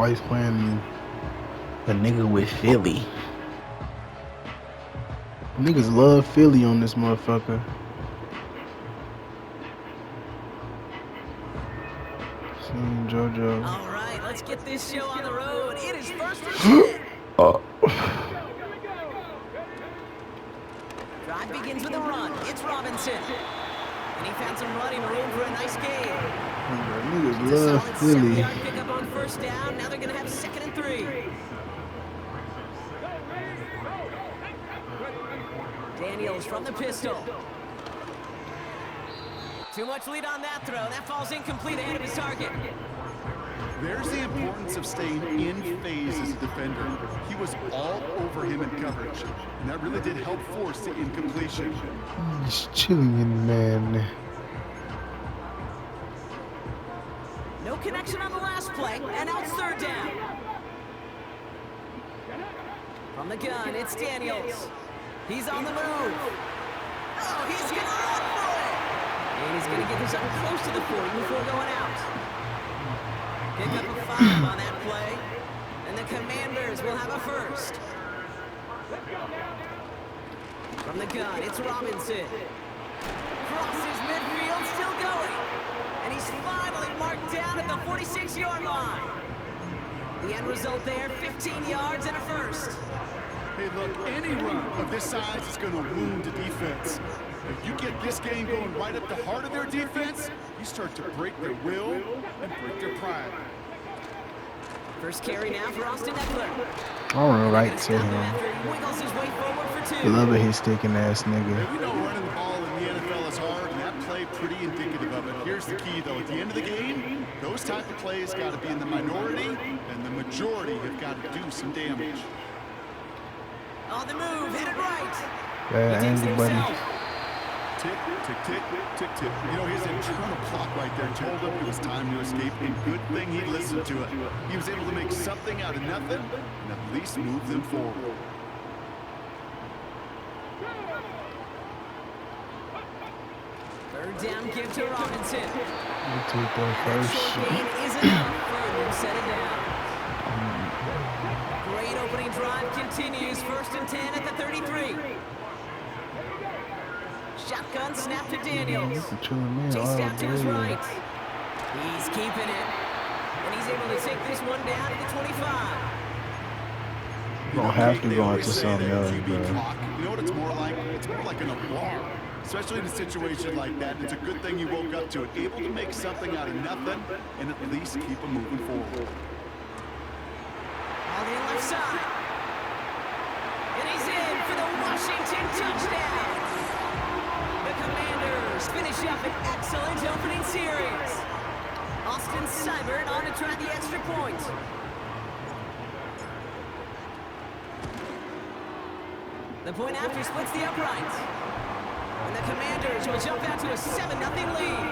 always playing a nigga with Philly. Niggas love Philly on this motherfucker. Seeing JoJo. All right, let's get this show on the road. It is first and 10. Drive begins with a run. It's Robinson. And he found some running room for a nice gain. Niggas love Philly. 7-yard pickup on first down. Now they're going to have 2nd and 3. Daniels from the pistol. Too much lead on that throw. That falls incomplete ahead of his target. There's the importance of staying in phase as a defender. He was all over him in coverage, and that really did help force the incompletion. He's chilling in, man. No connection on the last play, and now it's 3rd down. From the gun, it's Daniels. He's on the move. Oh, he's going to run for it. And he's going to get this up close to the 40 before going out. Pick up a 5 on that play. And the Commanders will have a first. From the gun, it's Robinson. Crosses midfield, still going. And he's finally marked down at the 46-yard line. The end result there, 15 yards and a first. Hey, look, any run of this size is going to wound the defense. If you get this game going right up the heart of their defense, you start to break their will and break their pride. First carry now for Austin Eckler. All right to him. I love it, he's sticking ass nigga. We know running the ball in the NFL is hard, and that play pretty indicative of it. Here's the key, though. At the end of the game, those type of plays got to be in the minority, and the majority have got to do some damage. On the move, hit it right. Yeah, Andy Buddy. Tick, tick, tick, tick, tick. You know, his internal clock right there told him it was time to escape, and good thing he listened to it. He was able to make something out of nothing and at least move them forward. Third down, give to Robinson. We'll take that first. Short gain is enough for him to set it down. Great opening drive continues. 1st and 10 at the 33. Shotgun snap to Daniels. Chased out to his right. He's keeping it. And he's able to take this one down to the 25. You don't have to go into something else, bro. You know what it's more like? It's more like an alarm. Especially in a situation like that. It's a good thing you woke up to it. Able to make something out of nothing and at least keep them moving forward. On the left side. And he's in for the Washington touchdown. The Commanders finish up an excellent opening series. Austin Seibert on to try the extra point. The point after splits the uprights. And the Commanders will jump out to a 7-0 lead.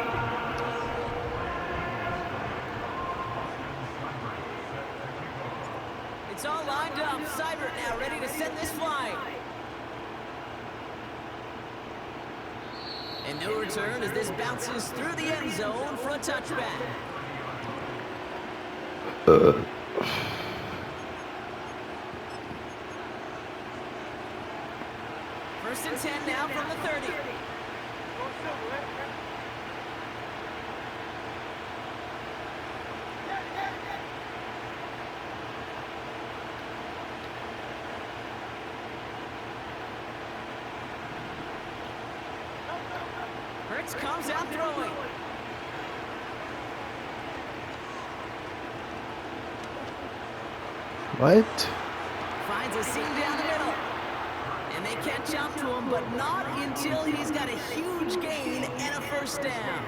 It's all lined up. Seibert now ready to send this flying. And no return as this bounces through the end zone for a touchback. First and 10 now from the 30. Hurts comes out throwing. What? Finds a seam down the middle. And they catch up to him, but not until he's got a huge gain and a first down.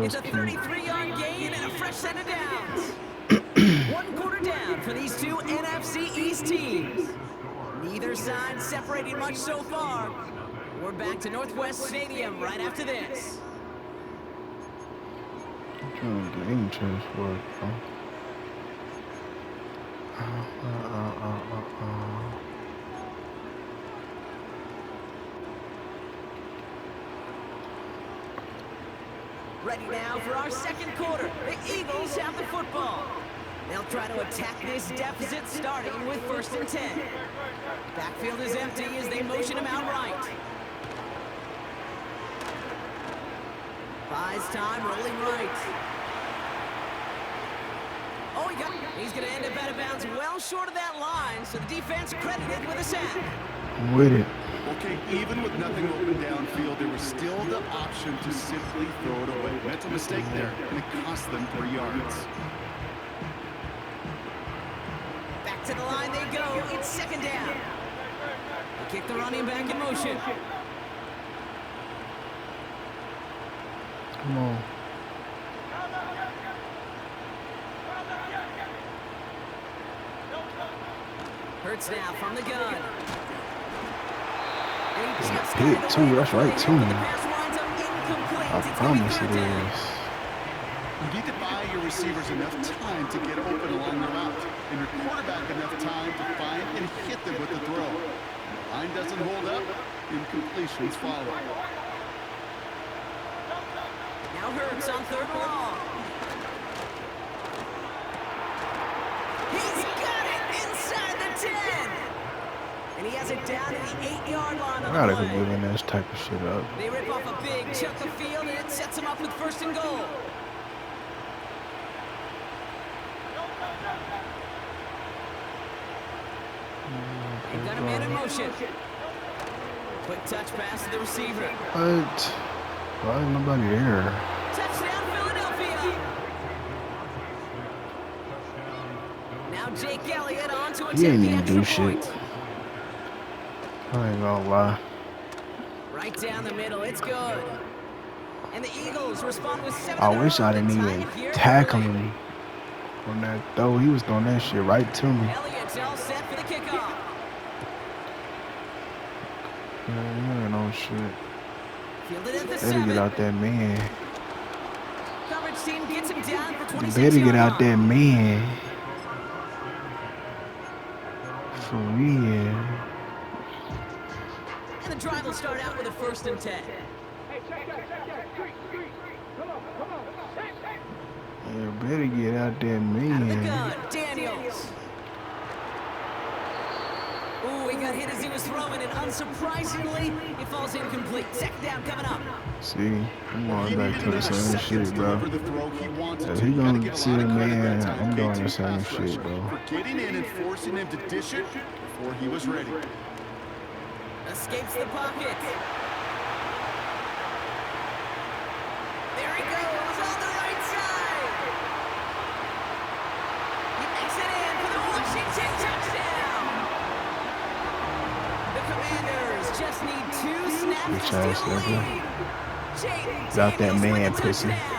It's a 33-yard gain and a fresh set of downs. 1 quarter down for these two NFC East teams. Neither side separating much so far. We're back to Northwest Stadium right after this. I'm trying to get any transport, bro. Ready now for our second quarter. The Eagles have the football. They'll try to attack this deficit starting with 1st and 10. Backfield is empty as they motion him out right. Buys time, rolling right. Oh, he's going to end up out of bounds well short of that line, so the defense credited with a sack. I'm with it. Okay, even with nothing open downfield, there was still the option to simply throw it away. Mental mistake there, and it cost them 3 yards. Back to the line they go. It's 2nd down. They kick the running back in motion. Come on. Hurts now from the gun. Hit too, that's right too. I promise it is. You need to buy your receivers enough time to get open along the route, and your quarterback enough time to find and hit them with the throw. Line doesn't hold up, incompletions follow. Now Hurts on 3rd and long. He's got it inside the 10. And he has it down to the 8-yard line on the Gotta play. be giving this type of shit up. They rip off a big chunk of field, and it sets him up with 1st and goal. They've got a man in motion. Quick touch pass to the receiver. What? Why is nobody there? Touchdown, Philadelphia. Now Jake Elliott on to He ain't attempt even the do extra point. shit. I ain't gonna lie. Right down the middle, it's good. And the Eagles respond with 7 I in a wish row I to didn't tie even it here tackle early. him on that throw. He was throwing that shit right to me. Elliott's all set for the kickoff. Man, you ain't no shit. Fielded at the Better 7. get out that man. Coverage team gets him down for 26 Better get out yards. that man. For real. And the drive will start out with a 1st and 10. Yeah, better get out that Out of the man. gun, Daniels. Ooh, he got hit as he was throwing, and unsurprisingly, he falls incomplete. 2nd down coming up. See, I'm going back to the Another same second shit, to bro. deliver the throw he wanted If to. he You gotta gonna give a see lot a of credit man, that time. I'm doing KT the same pass shit, rusher bro. for getting in and forcing him to dish it before he was ready. Escapes the pocket. There he goes on the right side. He makes it in for the Washington touchdown. The Commanders just need 2 snaps Bitch to ass steal the nigga. lead. Jaden Got that Daniels with man the pussy. touchdown.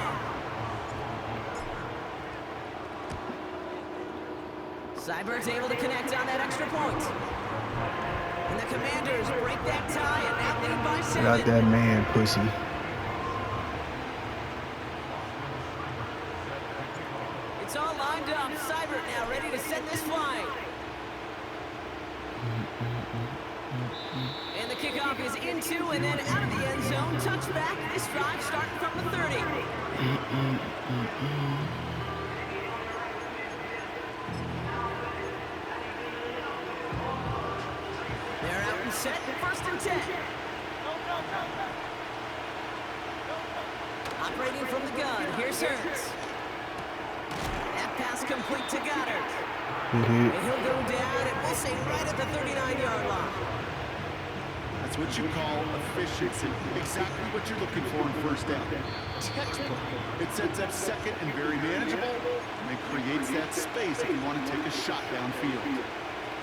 Sybert's able to connect on that extra point. And the Commanders break that tie and now lead by 7. Got that man, pussy. It's all lined up. Seibert now ready to send this flying. And the kickoff is into and then out of the end zone. Touchback. This drive starting from the 30. They're out and set. 1st and 10. Operating from the gun. Here's Hurts. That pass complete to Goddard. Hit, And hit. he'll go down and we'll say right at the 39-yard line. That's what you call efficiency. Exactly what you're looking for in 1st down. Textbook. It sets up 2nd and very manageable, and it creates that space if you want to take a shot downfield.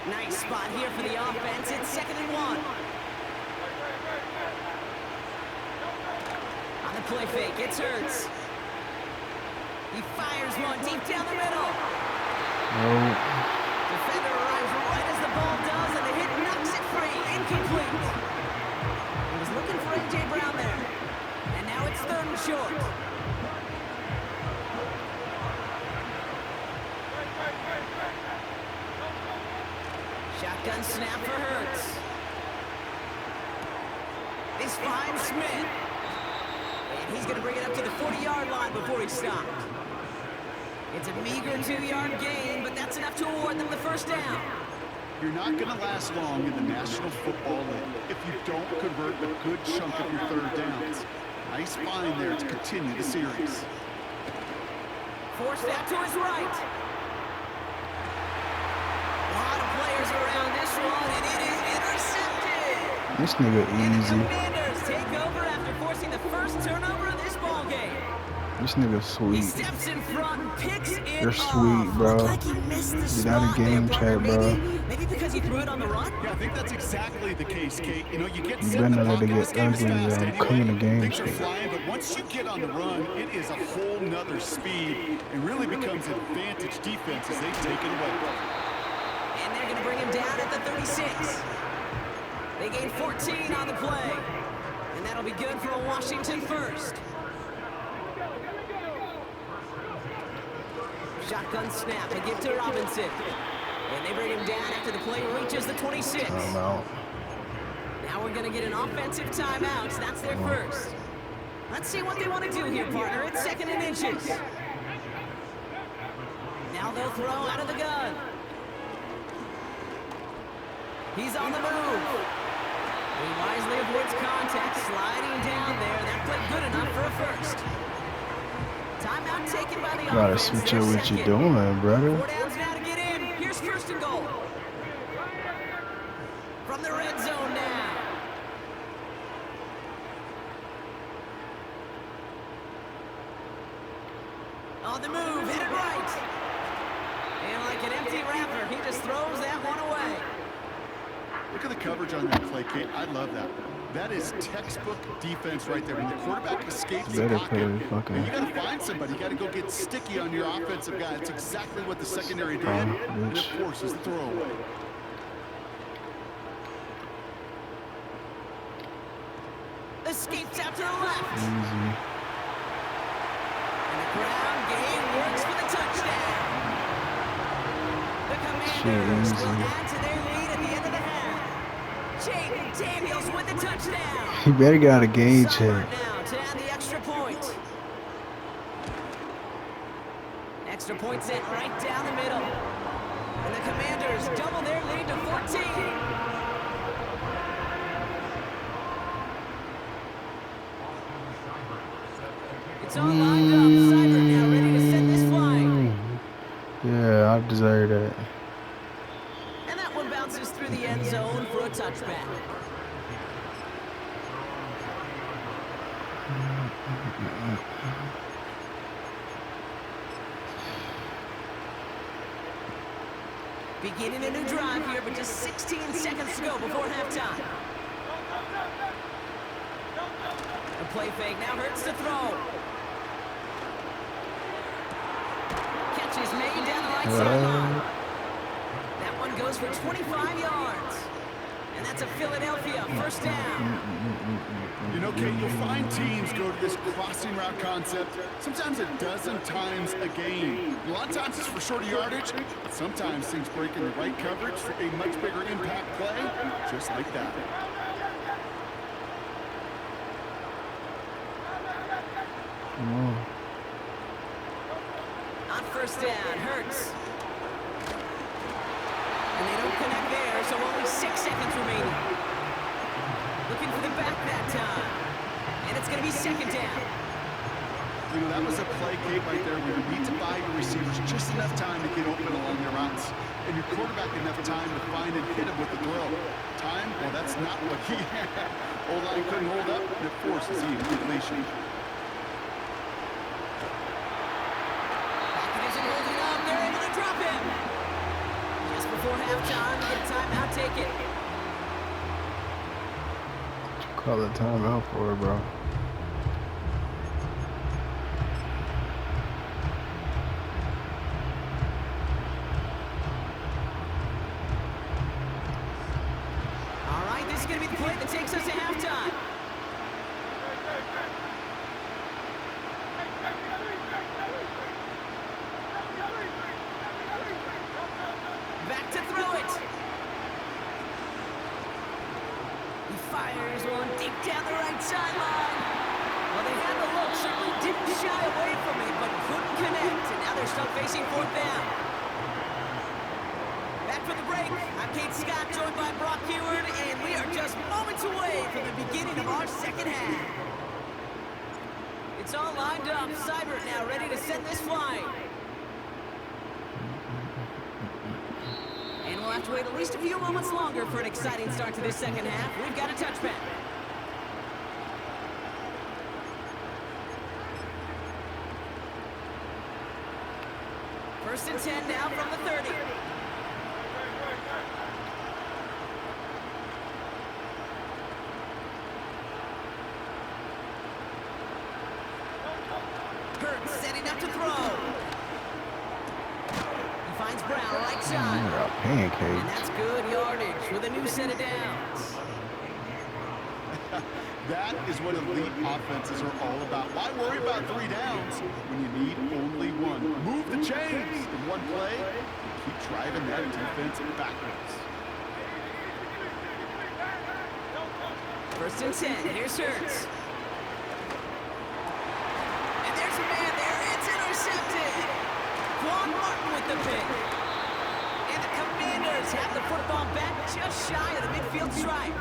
Nice spot here for the offense. It's 2nd and 1. On the play fake, it's Hurts. He fires one deep down the middle. No. Defender arrives right as the ball does, and the hit knocks it free. Incomplete. He was looking for A.J. Brown there. And now it's 3rd and short. Shotgun snap for Hurts. This finds Smith. And he's going to bring it up to the 40-yard line before he stopped. It's a meager 2-yard gain, but that's enough to award them the first down. You're not going to last long in the National Football League if you don't convert a good chunk of your third downs. Nice find there to continue the series. Forced out to his right. A lot of players around this one, and it is intercepted. This nigga And the easy. Commanders take over after forcing the first turnover of this ball game. This nigga He sweet. steps in front and picks it You're off. sweet, bro. Looked like he missed the Get spot out of game there, chat, partner. bro. Maybe because he threw it on the run. Yeah, I think that's exactly the case, Kate. You know, you get You set in the better not let it pocket. This get game is ugly, fast I'm anyway. cooking the game Things are shit. flying, but once you get on the run, it is a whole nother speed. It really becomes advantage defense as they take it away. And they're going to bring him down at the 36. They gain 14 on the play. And that'll be good for a Washington first. Shotgun snap, a give to Robinson. And they bring him down after the play reaches the 26. Timeout. Now we're going to get an offensive timeout. That's their first. Let's see what they want to do here, partner. It's 2nd and inches. Now they'll throw out of the gun. He's on the move. He wisely avoids contact, sliding down there. That played good enough for a first. Timeout taken by the Gotta offense. switch Their up what you second. doing, brother. 4 downs now to get in. Here's 1st and goal. From the red zone now. On the move, hit it right. And like an empty wrapper, he just throws that one away. Look at the coverage on that play, Kate. I love that. That is textbook defense right there. When the quarterback escapes the Better pocket, play fucking- you got to find somebody. You got to go get sticky on your offensive guy. It's exactly what the secondary did, Oh, and it bitch. forces the throwaway. Escapes out to the left. Easy. And the ground game works for the touchdown. The Commanders easy. will add to their lead at the end of the half. Jaden Daniels with the touchdown. He better get out of game Sunburn chat. now to add the extra point. Extra point set right down the middle. And the Commanders double their lead to 14. It's all lined up. Cyber now ready to send this flying. Yeah, I deserve that. And that one bounces through the end zone for a touchback. Beginning a new drive here, but just 16 seconds to go before halftime. The play fake now hurts to throw. Catch is made down the right sideline. That one goes for 25 yards. And that's a Philadelphia first down. You know, Kate, you'll find teams go to this crossing route concept sometimes a dozen times a game. A lot of times it's for shorter yardage, but sometimes things break in the right coverage for a much bigger impact play, just like that. On first down, Hurts. And they don't connect there, so only 6 seconds remaining. Looking for the back that time. And it's going to be 2nd down. You know, that was a play, Kate, right there where you need to buy your receivers just enough time to get open along their routes. And your quarterback enough time to find and hit him with the throw. Time? Well, that's not what he had. O-line couldn't hold up, and it forces the incompletion. Pocket isn't holding up. They're able to drop him. Just before halftime, get a timeout taken. Call a timeout for it, bro. All right, this is going to be the play that takes us to halftime. Back to throw it. He fires one deep down the right sideline. Well, they had the look, certainly didn't shy away from it, but couldn't connect. And now they're stuck facing fourth down. Back for the break. I'm Kate Scott, joined by Brock Heward, and we are just moments away from the beginning of our second half. It's all lined up. Seibert now ready to send this flying. And we'll have to wait at least a few moments longer for an exciting start to this second half. We've got a touchback. First and 10 now from the 30. Hurts setting up to throw. He finds Brown right side. Pancakes. And that's good yardage with a new set of downs. That is what elite offenses are all about. Why worry about 3 downs when you need only one? Move the chains in one play and keep driving that defense backwards. First and 10, here's Hurts. And there's a man there, it's intercepted. Quan Martin with the pick. And the Commanders have the football back just shy of the midfield stripe.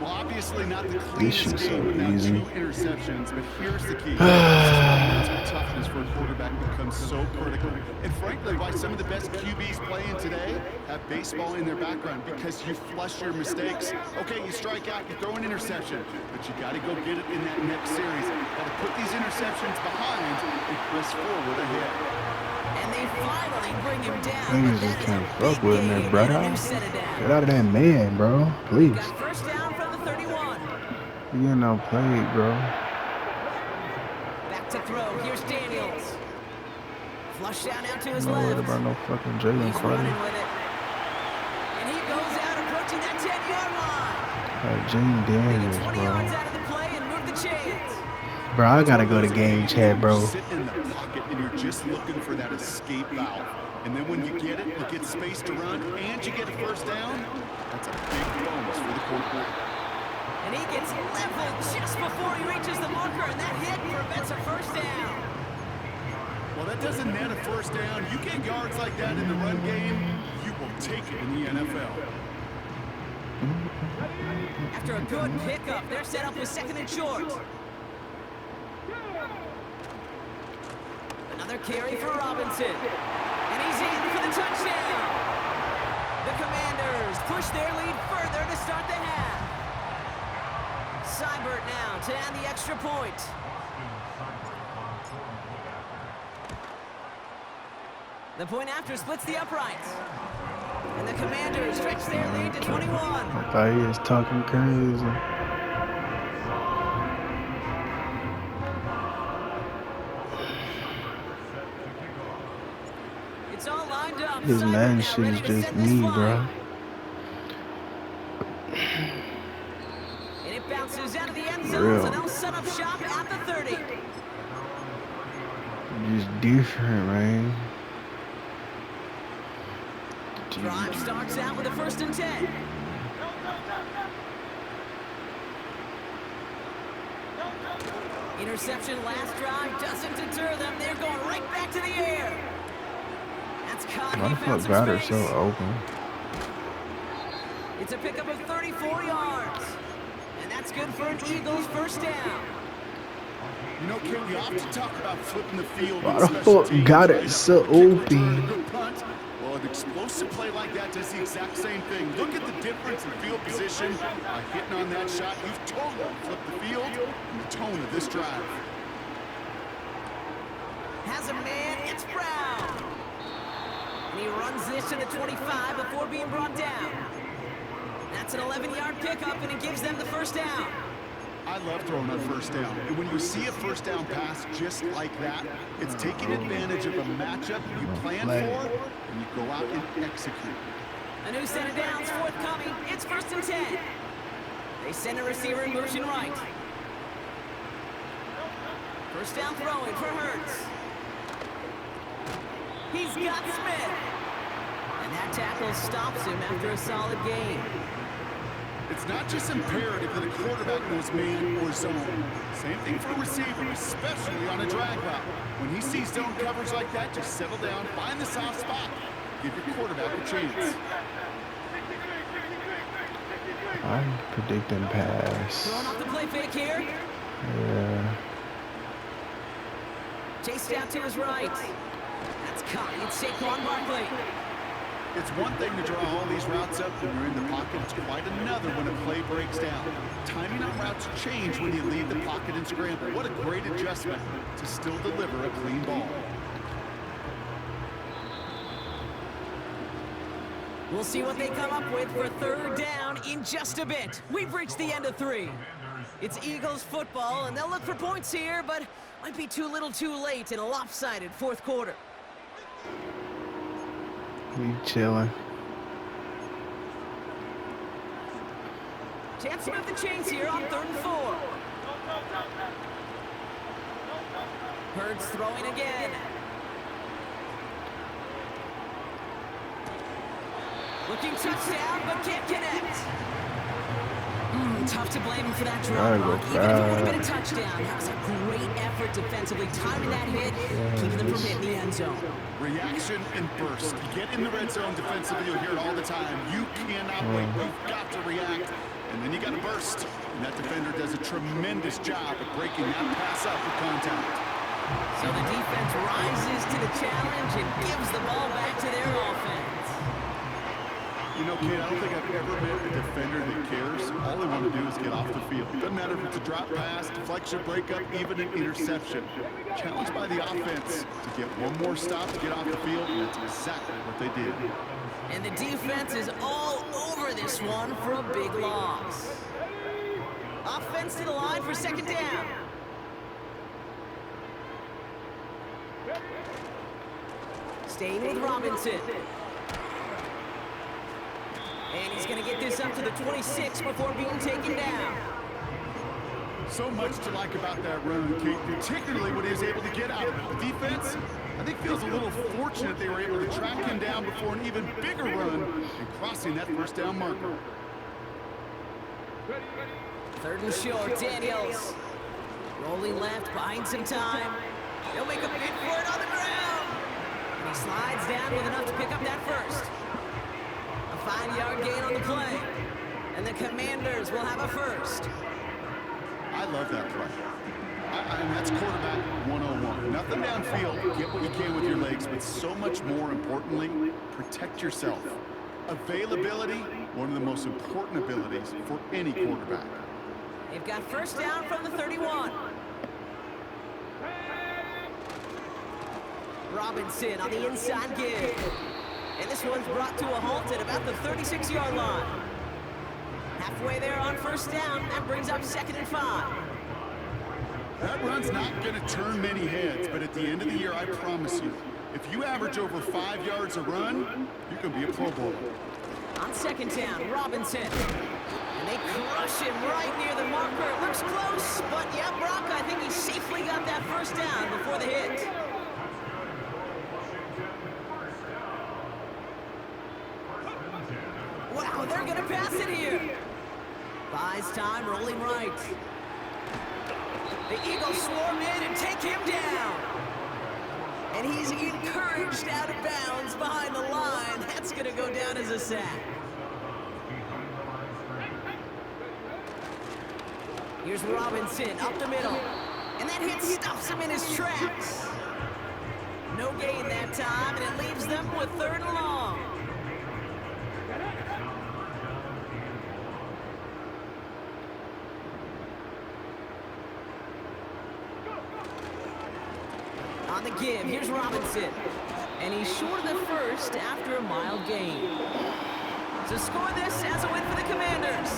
Well, obviously not the cleanest game without 2 interceptions, but here's the key. Mental toughness for a quarterback becomes so critical. And frankly, why some of the best QBs playing today have baseball in their background, because you flush your mistakes. Okay, you strike out, you throw an interception, but you got to go get it in that next series. Got to put these interceptions behind and press forward ahead. And they finally bring him down. Niggas just can't fuck with me, bro. Get out of that man, bro. Please. Got first down from the 31. You getting no play, bro. Back to throw. Here's Daniels. Flush down out to his No worried left. about no fucking Jalen He's Carter. running with it. And he goes out approaching that 10-yard line. Gene They get Daniels, 20 yards bro. out of the play and move the chains. Bro, I gotta go to game chat, bro. Sit in the pocket and you're just looking for that escape valve. And then when you get it, you get space to run, and you get a first down. That's a big bonus for the quarterback. And he gets leveled just before he reaches the marker, and that hit prevents a first down. Well, that doesn't net a first down. You get yards like that in the run game, you will take it in the NFL. After a good pickup, they're set up with second and short. Another carry for Robinson. And he's in for the touchdown. The Commanders push their lead further to start the half. Seibert now to add the extra point. The point after splits the uprights. And the Commanders stretch their lead to 21. I thought he was talking crazy. It's all lined up. This man shit is just me, bro. And it bounces out of the end For zone, real. so they'll set up shop at the 30. Just different, man. Drive starts out with a first and 10. Interception last drive doesn't deter them. They're going right back to the air. That's caught. Why He the found fuck some Goddard space. so open? It's a pickup of 34 yards. And that's good for an Eagles first down. You know, Kim, we often talk about flipping the field. Why in the special fuck teams, Goddard right? so A kick return, open? a good punt. Well, an explosive play like that does the exact same thing. Look at the difference in field position. By hitting on that shot, you've totally flipped the field and the tone of this drive. Has a man, it's Brown. And he runs this to the 25 before being brought down. That's an 11-yard pickup, and it gives them the first down. I love throwing on first down. And when you see a first down pass just like that, it's taking advantage of a matchup you plan for, and you go out and execute. A new set of downs forthcoming. It's first and 10. They send a receiver in motion right. First down throwing for Hurts. He's got Smith. And that tackle stops him after a solid gain. It's not just imperative that a quarterback knows man or zone. Same thing for a receiver, especially on a drag route. When he sees zone coverage like that, just settle down, find the soft spot, give your quarterback a chance. I'm predicting pass. Throwing off the play fake here. Yeah. Chased out to his right. That's caught. It's Saquon Barkley. It's one thing to draw all these routes up when you're in the pocket. It's quite another when a play breaks down. Timing on routes change when you leave the pocket and scramble. What a great adjustment to still deliver a clean ball. We'll see what they come up with for third down in just a bit. We've reached the end of 3. It's Eagles football, and they'll look for points here, but might be too little too late in a lopsided fourth quarter. We chilling. Chance to move the chains here on 3rd and 4. Hurts throwing again. Looking touchdown, but can't connect. Tough to blame him for that drop, Brock. Even if it would have been a touchdown, that was a great effort defensively, timing that hit, keeping them from hitting the end zone. Reaction and burst. Get in the red zone defensively, you'll hear it all the time. You cannot wait, you've got to react, and then you got to burst. And that defender does a tremendous job of breaking that pass up with contact. So the defense rises to the challenge and gives the ball back to their offense. You know, kid, I don't think I've ever met a defender that cares. All they want to do is get off the field. Doesn't matter if it's a drop pass, deflection, breakup, even an interception. Challenged by the offense to get one more stop to get off the field, and that's exactly what they did. And the defense is all over this one for a big loss. Offense to the line for 2nd down. Staying with Robinson. And he's going to get this up to the 26 before being taken down. So much to like about that run, Kate, particularly when he was able to get out of it. The defense, I think, feels a little fortunate they were able to track him down before an even bigger run and crossing that 1st down marker. 3rd and short, Daniels. Rolling left, buying some time. He'll make a bid for it on the ground. And he slides down with enough to pick up that first. A 5-yard gain on the play. And the Commanders will have a first. I love that play. And that's quarterback 101. Nothing downfield. Get what you can with your legs, but so much more importantly, protect yourself. Availability, one of the most important abilities for any quarterback. They've got 1st down from the 31. Robinson on the inside give. And this one's brought to a halt at about the 36-yard line. Halfway there on 1st down, that brings up 2nd and 5. That run's not going to turn many heads, but at the end of the year, I promise you, if you average over 5 yards a run, you're going to be a Pro Bowler. On 2nd down, Robinson. And they crush him right near the marker. It looks close, but yeah, Brock, I think he safely got that 1st down before the hit. Wow, they're going to pass it here. Buys time, rolling right. The Eagles swarm in and take him down. And he's encouraged out of bounds behind the line. That's going to go down as a sack. Here's Robinson up the middle. And that hit stuffs him in his tracks. No gain that time, and it leaves them with 3rd and long. On the give, here's Robinson. And he's short of the first after a mild gain. To score this as a win for the Commanders.